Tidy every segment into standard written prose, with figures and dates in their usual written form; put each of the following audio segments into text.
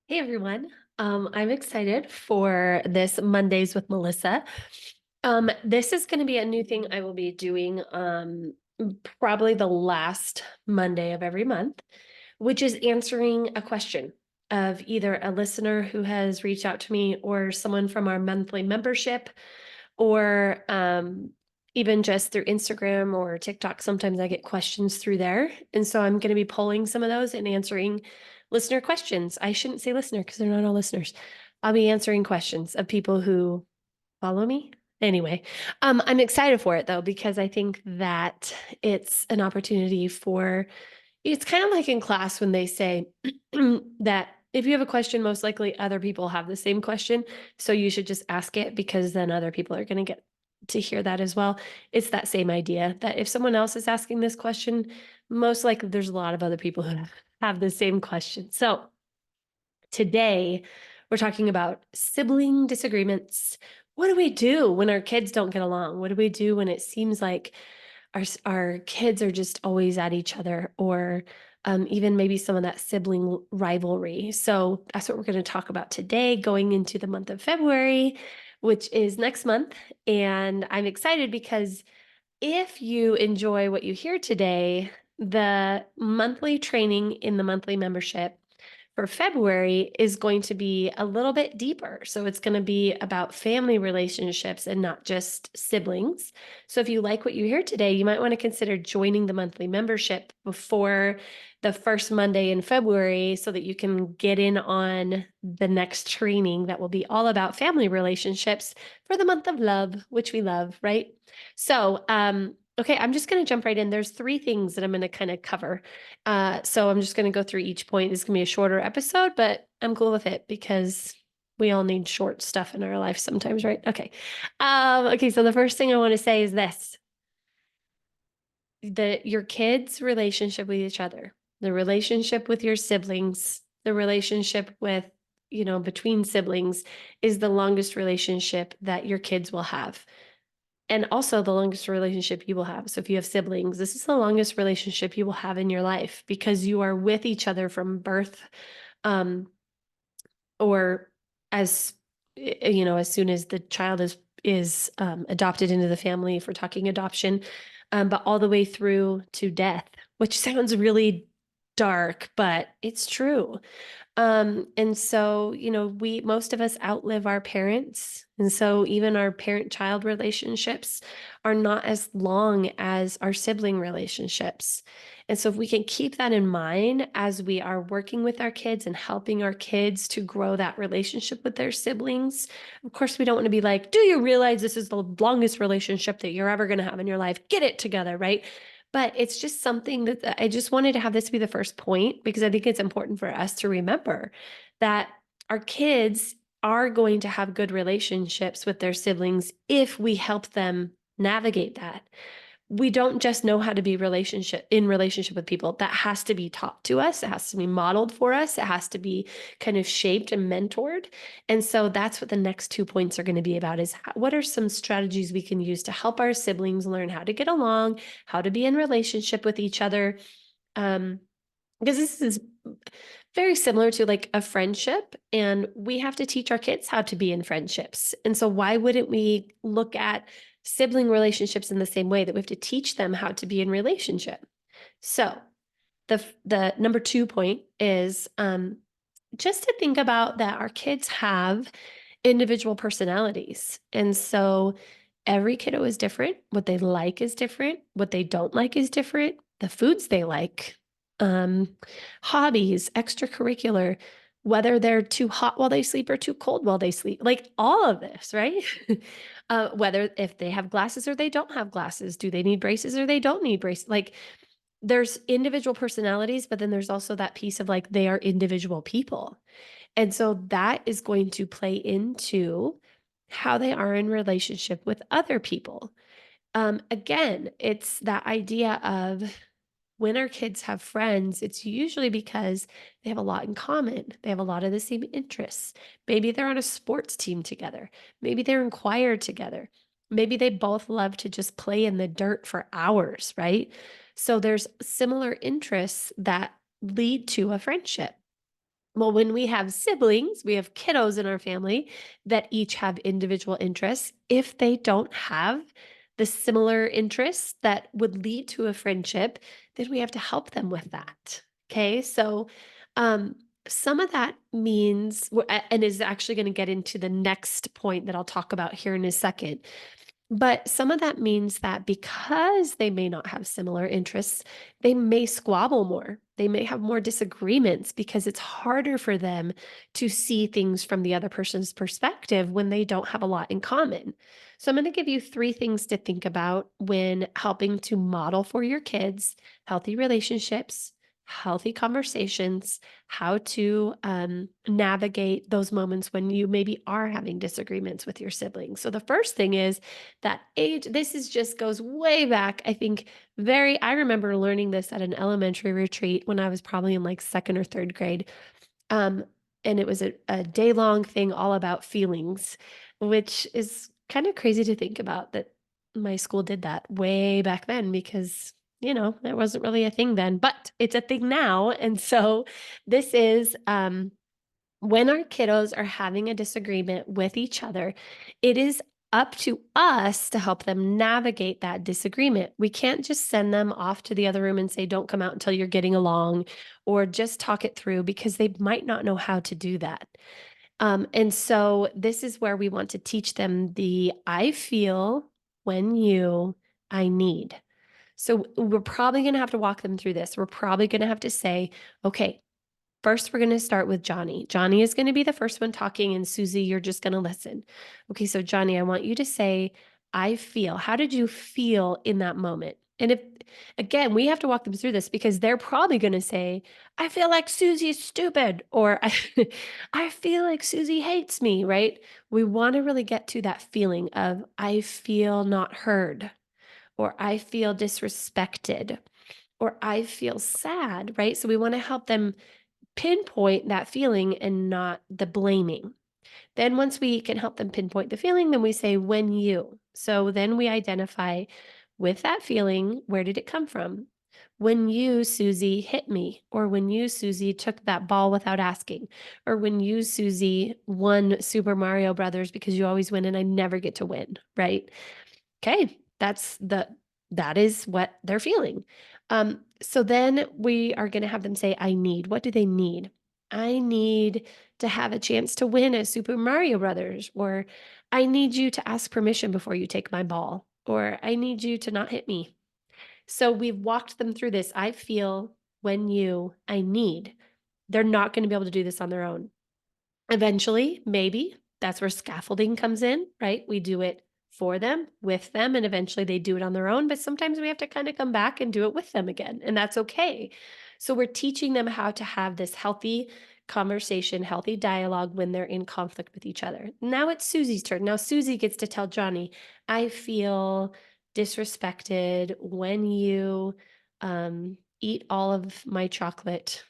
Hey everyone. I'm excited for this Mondays with Melissa. This is going to be a new thing I will be doing probably the last Monday of every month, which is answering a question of either a listener who has reached out to me or someone from our monthly membership or even just through Instagram or TikTok. Sometimes I get questions through there. And so I'm going to be pulling some of those and answering listener questions. I shouldn't say listener because they're not all listeners. I'll be answering questions of people who follow me. Anyway, I'm excited for it though, because I think that it's an opportunity for it's kind of like in class when they say that if you have a question, most likely other people have the same question. So you should just ask it because then other people are going to get to hear that as well. It's that same idea that if someone else is asking this question, most likely there's a lot of other people who have the same question. So today we're talking about sibling disagreements. What do we do when our kids don't get along? What do we do when it seems like our kids are just always at each other, or even maybe some of that sibling rivalry? So that's what we're going to talk about today, going into the month of February, which is next month. And I'm excited because if you enjoy what you hear today, the monthly training in the monthly membership for February is going to be a little bit deeper. So it's going to be about family relationships and not just siblings. So if you like what you hear today, you might want to consider joining the monthly membership before the first Monday in February so that you can get in on the next training that will be all about family relationships for the month of love, which we love, right? So, okay, I'm just going to jump right in. There's three things that I'm going to kind of cover. So I'm just going to go through each point. It's going to be a shorter episode, but I'm cool with it because we all need short stuff in our life sometimes, right? Okay. Okay, so the first thing I want to say is this: your kids' relationship with each other, the relationship with your siblings, the relationship with, between siblings is the longest relationship that your kids will have, and also the longest relationship you will have. So if you have siblings, this is the longest relationship you will have in your life because you are with each other from birth, um, or as as soon as the child is adopted into the family, if we're talking adoption, but all the way through to death, which sounds really dark, but it's true. And so, most of us outlive our parents. And so even our parent-child relationships are not as long as our sibling relationships. And so if we can keep that in mind as we are working with our kids and helping our kids to grow that relationship with their siblings, of course, we don't want to be like, do you realize this is the longest relationship that you're ever going to have in your life? Get it together, right? But it's just something that I just wanted to have this be the first point because I think it's important for us to remember that our kids are going to have good relationships with their siblings if we help them navigate that. We don't just know how to be relationship with people. That has to be taught to us. It has to be modeled for us. It has to be kind of shaped and mentored. And so that's what the next 2 points are going to be about: is what are some strategies we can use to help our siblings learn how to get along, how to be in relationship with each other. Because this is very similar to like a friendship, and we have to teach our kids how to be in friendships. And so why wouldn't we look at sibling relationships in the same way that we have to teach them how to be in relationship? So the number 2 point is just to think about that our kids have individual personalities. And so every kiddo is different. What they like is different. What they don't like is different. The foods they like, um, hobbies, extracurricular, whether they're too hot while they sleep or too cold while they sleep, like all of this, right? Whether if they have glasses or they don't have glasses, do they need braces or they don't need braces? Like there's individual personalities, but then there's also that piece of like they are individual people. And so that is going to play into how they are in relationship with other people. Again, it's that idea of when our kids have friends, it's usually because they have a lot in common. They have a lot of the same interests. Maybe they're on a sports team together. Maybe they're in choir together. Maybe they both love to just play in the dirt for hours, right? So there's similar interests that lead to a friendship. Well, when we have siblings, we have kiddos in our family that each have individual interests. If they don't have the similar interests that would lead to a friendship, then we have to help them with that. Okay. So, um, some of that means, and is actually going to get into the next point that I'll talk about here in a second. But some of that means that because they may not have similar interests, they may squabble more. They may have more disagreements because it's harder for them to see things from the other person's perspective when they don't have a lot in common. So, I'm going to give you three things to think about when helping to model for your kids healthy relationships, healthy conversations, how to navigate those moments when you maybe are having disagreements with your siblings. So, the first thing is that age, this is just goes way back. I think I remember learning this at an elementary retreat when I was probably in like second or third grade. Um, and it was a day-long thing all about feelings, which is kind of crazy to think about that my school did that way back then because, that wasn't really a thing then, but it's a thing now. And so this is when our kiddos are having a disagreement with each other, it is up to us to help them navigate that disagreement. We can't just send them off to the other room and say, don't come out until you're getting along, or just talk it through because they might not know how to do that. And so, this is where we want to teach them the I feel when you, I need. So, we're probably going to have to walk them through this. We're probably going to have to say, okay, first, we're gonna start with Johnny. Johnny is gonna be the first one talking, and Susie, you're just gonna listen. Okay, so Johnny, I want you to say, I feel. How did you feel in that moment? And if, again, we have to walk them through this because they're probably gonna say, I feel like Susie's stupid, or I feel like Susie hates me, right? We wanna really get to that feeling of, I feel not heard, or I feel disrespected, or I feel sad, right? So we wanna help them pinpoint that feeling and not the blaming. Then once we can help them pinpoint the feeling, then we say when you. So then we identify with that feeling, where did it come from? When you, Susie, hit me, or when you, Susie, took that ball without asking, or when you, Susie, won Super Mario Brothers because you always win and I never get to win, right? Okay, that is what they're feeling. So then we are going to have them say, I need. What do they need? I need to have a chance to win at Super Mario Brothers, or I need you to ask permission before you take my ball, or I need you to not hit me. So we've walked them through this. I feel when you, I need. They're not going to be able to do this on their own. Eventually, maybe that's where scaffolding comes in, right? We do it for them, with them, and eventually they do it on their own. But sometimes we have to kind of come back and do it with them again, and that's okay. So we're teaching them how to have this healthy conversation, healthy dialogue when they're in conflict with each other. Now it's Susie's turn. Now Susie gets to tell Johnny, I feel disrespected when you eat all of my chocolate.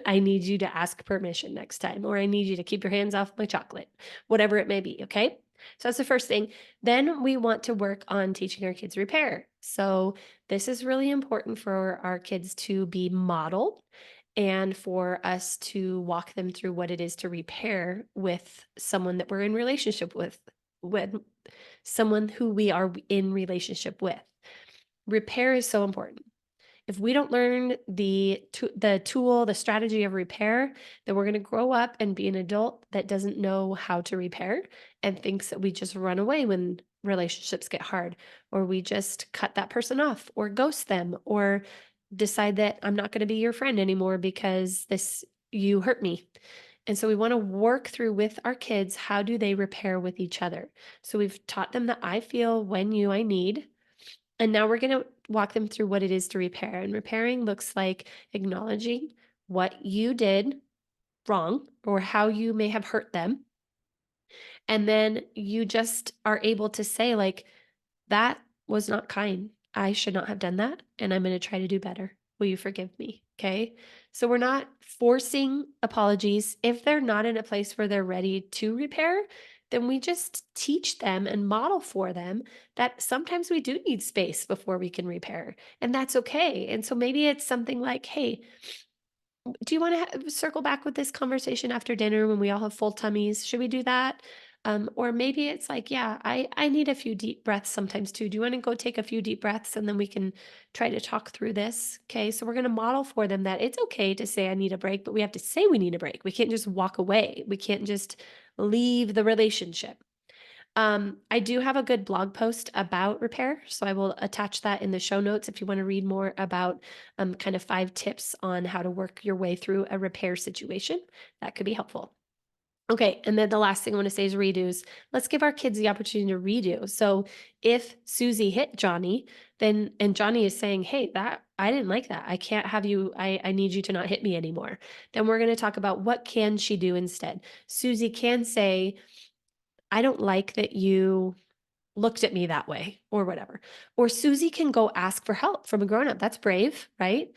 I need you to ask permission next time, or I need you to keep your hands off my chocolate, whatever it may be. Okay. So that's the first thing. Then we want to work on teaching our kids repair. So this is really important for our kids to be modeled and for us to walk them through what it is to repair with someone that we're in relationship with someone who we are in relationship with. Repair is so important. If we don't learn the tool, the strategy of repair, then we're going to grow up and be an adult that doesn't know how to repair and thinks that we just run away when relationships get hard, or we just cut that person off or ghost them or decide that I'm not going to be your friend anymore because you hurt me. And so we want to work through with our kids, how do they repair with each other? So we've taught them that I feel when you, I need. And now we're going to walk them through what it is to repair. And repairing looks like acknowledging what you did wrong or how you may have hurt them. And then you just are able to say, like, that was not kind. I should not have done that. And I'm going to try to do better. Will you forgive me? Okay. So we're not forcing apologies. If they're not in a place where they're ready to repair, then we just teach them and model for them that sometimes we do need space before we can repair. And that's okay. And so maybe it's something like, hey, Do you want to circle back with this conversation after dinner when we all have full tummies? Should we do that? Or maybe it's like, yeah, I need a few deep breaths sometimes too. Do you want to go take a few deep breaths and then we can try to talk through this? Okay, so we're going to model for them that it's okay to say I need a break, but we have to say we need a break. We can't just walk away. We can't just leave the relationship. I do have a good blog post about repair, so I will attach that in the show notes if you want to read more about kind of 5 tips on how to work your way through a repair situation. That could be helpful. Okay, and then the last thing I want to say is redos. Let's give our kids the opportunity to redo. So if Susie hit Johnny, then and Johnny is saying, "Hey, that I didn't like that. I can't have you. I need you to not hit me anymore." Then we're going to talk about what can she do instead. Susie can say, "I don't like that you looked at me that way," or whatever. Or Susie can go ask for help from a grown up. That's brave, right?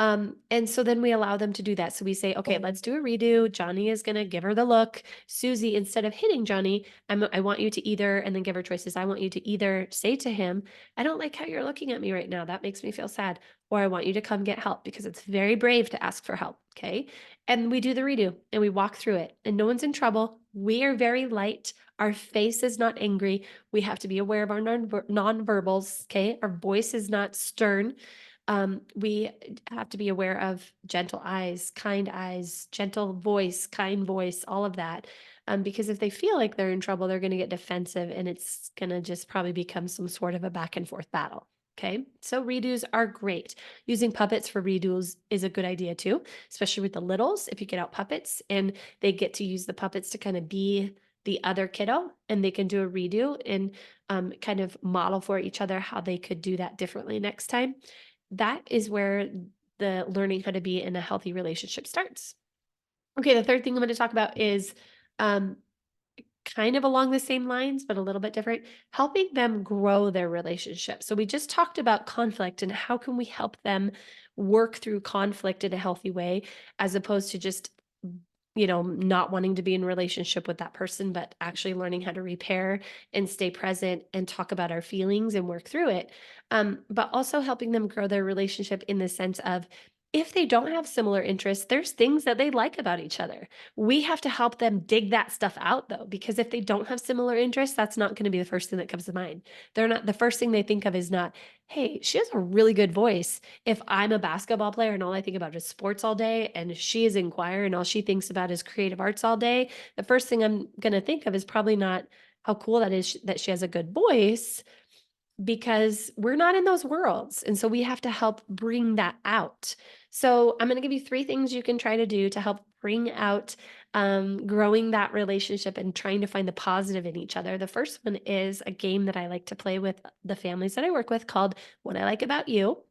And so then we allow them to do that. So we say, okay, let's do a redo. Johnny is going to give her the look. Susie, instead of hitting Johnny, I want you to either, and then give her choices. I want you to either say to him, I don't like how you're looking at me right now. That makes me feel sad. Or I want you to come get help because it's very brave to ask for help. Okay. And we do the redo and we walk through it and no one's in trouble. We are very light. Our face is not angry. We have to be aware of our nonverbals, okay? Our voice is not stern. We have to be aware of gentle eyes, gentle voice, kind voice, all of that. Because if they feel like they're in trouble, they're going to get defensive and it's going to just probably become some sort of a back and forth battle. Okay, so redos are great. Using puppets for redos is a good idea too, especially with the littles. If you get out puppets and they get to use the puppets to kind of be the other kiddo and they can do a redo and kind of model for each other how they could do that differently next time. That is where the learning how to be in a healthy relationship starts. Okay, the third thing I'm going to talk about is um, kind of along the same lines, but a little bit different, helping them grow their relationship. So we just talked about conflict and how can we help them work through conflict in a healthy way as opposed to just not wanting to be in relationship with that person, but actually learning how to repair and stay present and talk about our feelings and work through it. But also helping them grow their relationship in the sense of if they don't have similar interests, there's things that they like about each other. We have to help them dig that stuff out though, because if they don't have similar interests, that's not going to be the first thing that comes to mind. They're not, the first thing they think of is not, hey, she has a really good voice. If I'm a basketball player and all I think about is sports all day, and she is in choir and all she thinks about is creative arts all day, the first thing I'm going to think of is probably not how cool that is that she has a good voice because we're not in those worlds. And so we have to help bring that out. So I'm going to give you 3 things you can try to do to help bring out growing that relationship and trying to find the positive in each other. The first one is a game that I like to play with the families that I work with called What I Like About You.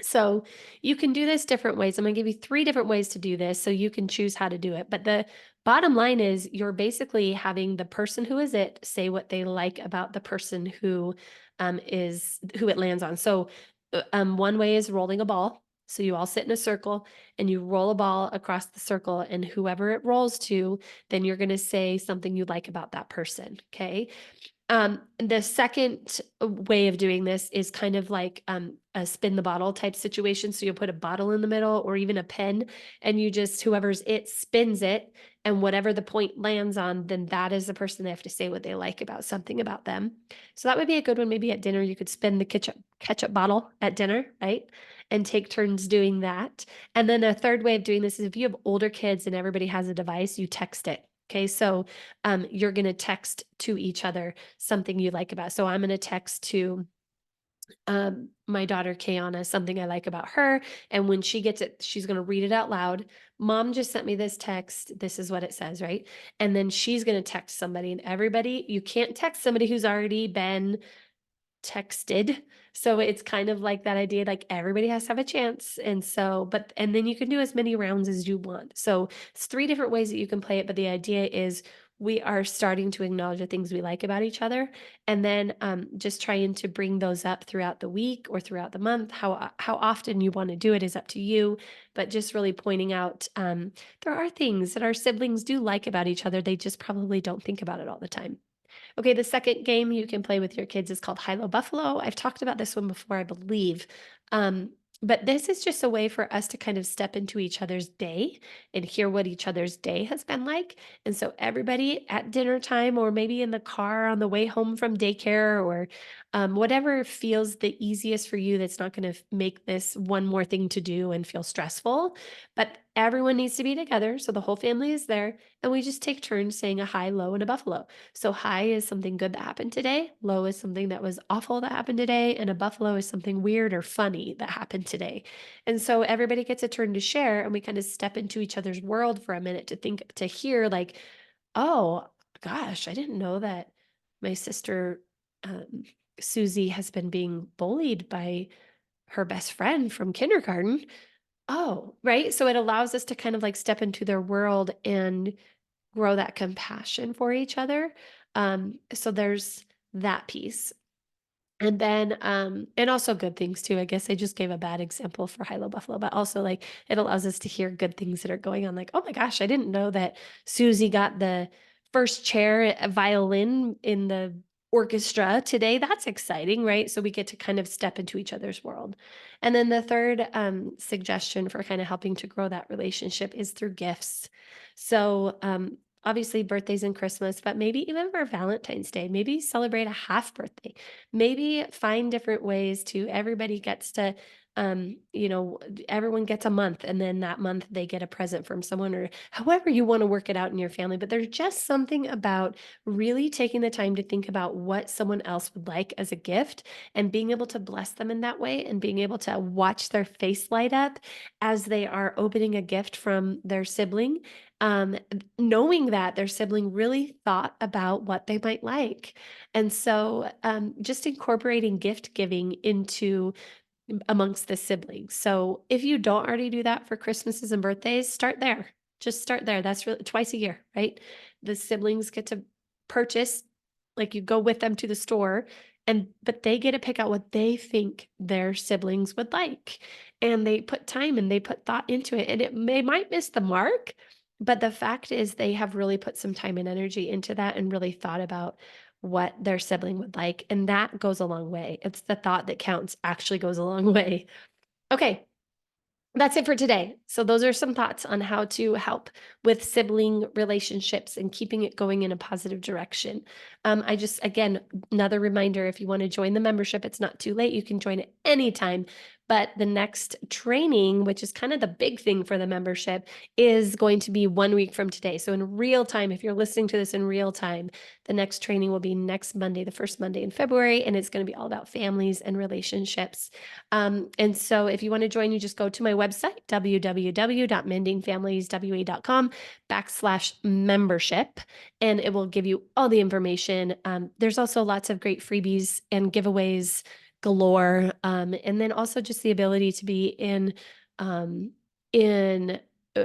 So you can do this different ways. I'm going to give you 3 different ways to do this so you can choose how to do it. But the bottom line is you're basically having the person who is it say what they like about the person who is who it lands on. So one way is rolling a ball. So you all sit in a circle and you roll a ball across the circle and whoever it rolls to, then you're going to say something you like about that person. Okay. The second way of doing this is kind of like a spin the bottle type situation. So you'll put a bottle in the middle or even a pen, and you just whoever's it spins it, and whatever the point lands on, then that is the person they have to say what they like about something about them. So that would be a good one. Maybe at dinner you could spin the ketchup bottle at dinner, right? And take turns doing that. And then a third way of doing this is if you have older kids and everybody has a device, you text it. Okay, so you're going to text to each other something you like about. So I'm going to text to my daughter Kayana something I like about her, and when she gets it, she's going to read it out loud. Mom just sent me this text. This is what it says, right? And then she's going to text somebody, and everybody, you can't text somebody who's already been texted. So it's kind of like that idea, like everybody has to have a chance. And so, and then you can do as many rounds as you want. So it's 3 different ways that you can play it. But the idea is we are starting to acknowledge the things we like about each other. And then just trying to bring those up throughout the week or throughout the month. How often you want to do it is up to you. But just really pointing out there are things that our siblings do like about each other. They just probably don't think about it all the time. Okay, the second game you can play with your kids is called Hilo Buffalo. I've talked about this one before, I believe. Um, But this is just a way for us to kind of step into each other's day and hear what each other's day has been like. And so everybody at dinner time or maybe in the car on the way home from daycare or whatever feels the easiest for you that's not going to make this one more thing to do and feel stressful. But everyone needs to be together. So the whole family is there. And we just take turns saying a high, low, and a buffalo. So high is something good that happened today. Low is something that was awful that happened today. And a buffalo is something weird or funny that happened today. And so everybody gets a turn to share and we kind of step into each other's world for a minute to think, to hear like, oh gosh, I didn't know that my sister, um, Susie has been being bullied by her best friend from kindergarten. Oh, right. So it allows us to kind of like step into their world and grow that compassion for each other. So there's that piece. And then, and also good things too. I guess I just gave a bad example for Hilo Buffalo, but also like it allows us to hear good things that are going on. Like, oh my gosh, I didn't know that Susie got the first chair violin in the orchestra today. That's exciting, right? So we get to kind of step into each other's world. And then the third suggestion for kind of helping to grow that relationship is through gifts. So obviously birthdays and Christmas, but maybe even for Valentine's Day, maybe celebrate a half birthday. Maybe find different ways to everybody gets to everyone gets a month and then that month they get a present from someone or however you want to work it out in your family. But there's just something about really taking the time to think about what someone else would like as a gift and being able to bless them in that way and being able to watch their face light up as they are opening a gift from their sibling, knowing that their sibling really thought about what they might like. And so, just incorporating gift giving into amongst the siblings. So if you don't already do that for Christmases and birthdays, start there. Just start there. That's really twice a year, right? The siblings get to purchase, like you go with them to the store and but they get to pick out what they think their siblings would like. And they put time and they put thought into it. And they might miss the mark, but the fact is they have really put some time and energy into that and really thought about what their sibling would like, and that goes a long way. It's the thought that counts actually goes a long way. Okay, that's it for today. So those are some thoughts on how to help with sibling relationships and keeping it going in a positive direction. I just again another reminder: if you want to join the membership, it's not too late. You can join it anytime. But the next training, which is kind of the big thing for the membership, is going to be 1 week from today. So in real time, if you're listening to this in real time, the next training will be next Monday, the first Monday in February, and it's going to be all about families and relationships. And so if you want to join, you just go to my website, www.mendingfamilieswa.com/membership, and it will give you all the information. There's also lots of great freebies and giveaways galore. And then also just the ability to be in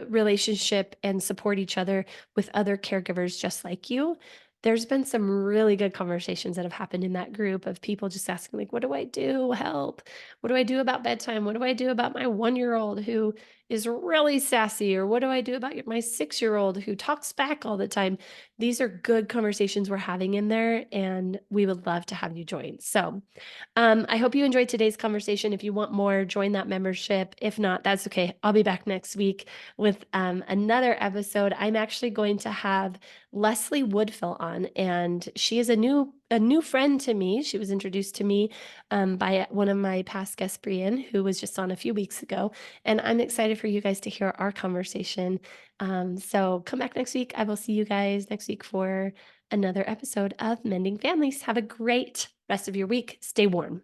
relationship and support each other with other caregivers just like you. There's been some really good conversations that have happened in that group of people just asking like, what do I do? Help. What do I do about bedtime? What do I do about my 1-year-old who is really sassy? Or what do I do about my 6-year-old who talks back all the time? These are good conversations we're having in there, and we would love to have you join. So I hope you enjoyed today's conversation. If you want more, join that membership. If not, that's okay. I'll be back next week with another episode. I'm actually going to have Leslie Woodfill on, and she is a new friend to me. She was introduced to me by one of my past guests, Brian, who was just on a few weeks ago. And I'm excited for you guys to hear our conversation. So come back next week. I will see you guys next week for another episode of Mending Families. Have a great rest of your week. Stay warm.